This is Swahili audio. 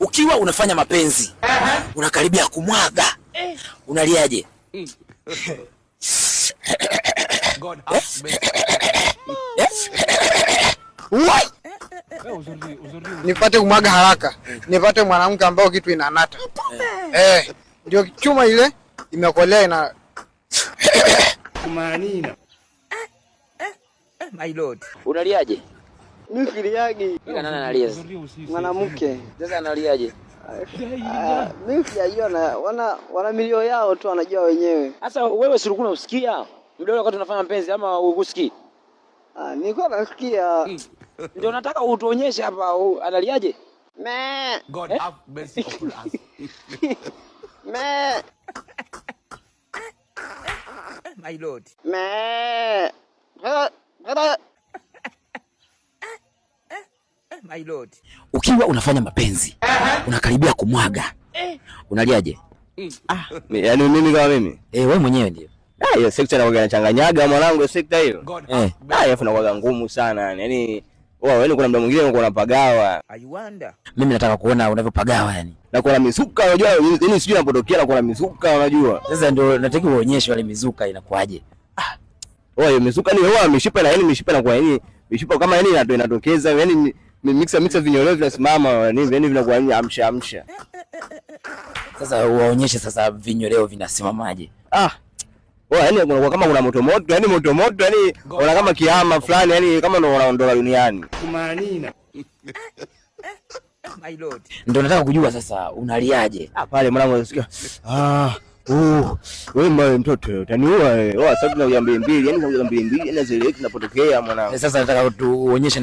Ukiwa unafanya mapenzi, unakaribia kumwaga, unaliaje? God have mercy. Nipate kumwaga haraka, nipate mwanamke ambao kitu inanata. Ndio chuma ile imekolea ina Kumanina. My lord. Unaliaje? nikiliagi Ila nani analia? mwanamke. Sasa analiaje? Mimi sijaiona, wana milio yao tu wanajua wenyewe. Sasa wewe si ulikuwa unasikia? Muda wakati tunafanya mapenzi ama ukusikii? Nilikuwa nasikia. Ndio nataka utuonyeshe hapa analiaje? Me. God have mercy upon us. Me. My lord. Me. My lord. Ukiwa unafanya mapenzi, unakaribia kumwaga, unaliaje? Yaani mimi kama mimi? Wewe mwenyewe ndio. Hiyo sekta inakuwa inachanganyaga mwanangu, sekta hiyo. God Inakuwa ngumu sana yani. Yaani kuna muda mwingine unakuwa unapagawa. I wonder. Mimi nataka kuona unavyopagawa yani. Na kuna mizuka unajua, yani sijui napotokea na kuna mizuka unajua. Sasa ndio nataka uonyeshe wale mizuka inakuaje. Hiyo mizuka ni huwa mishipa na yani mishipa inakuwa yani mishipa kama yani inatokeza yani mixa vinyoleo vinasimama yani vinakuwa yani amsha. Sasa uwaonyeshe sasa vinyoleo vinasimamaje. Yani kama kuna moto yani yani una kama kiama fulani yani kama ndo unaondoka duniani. Kumanina. My lord. Ndio nataka kujua sasa unaliaje. Pale mwanangu unasikia wewe mtoto utaniua wewe. Sasa tunakuja mbili yani tunakuja mbili yani zile tunapotokea mwanangu. Sasa nataka tuonyeshe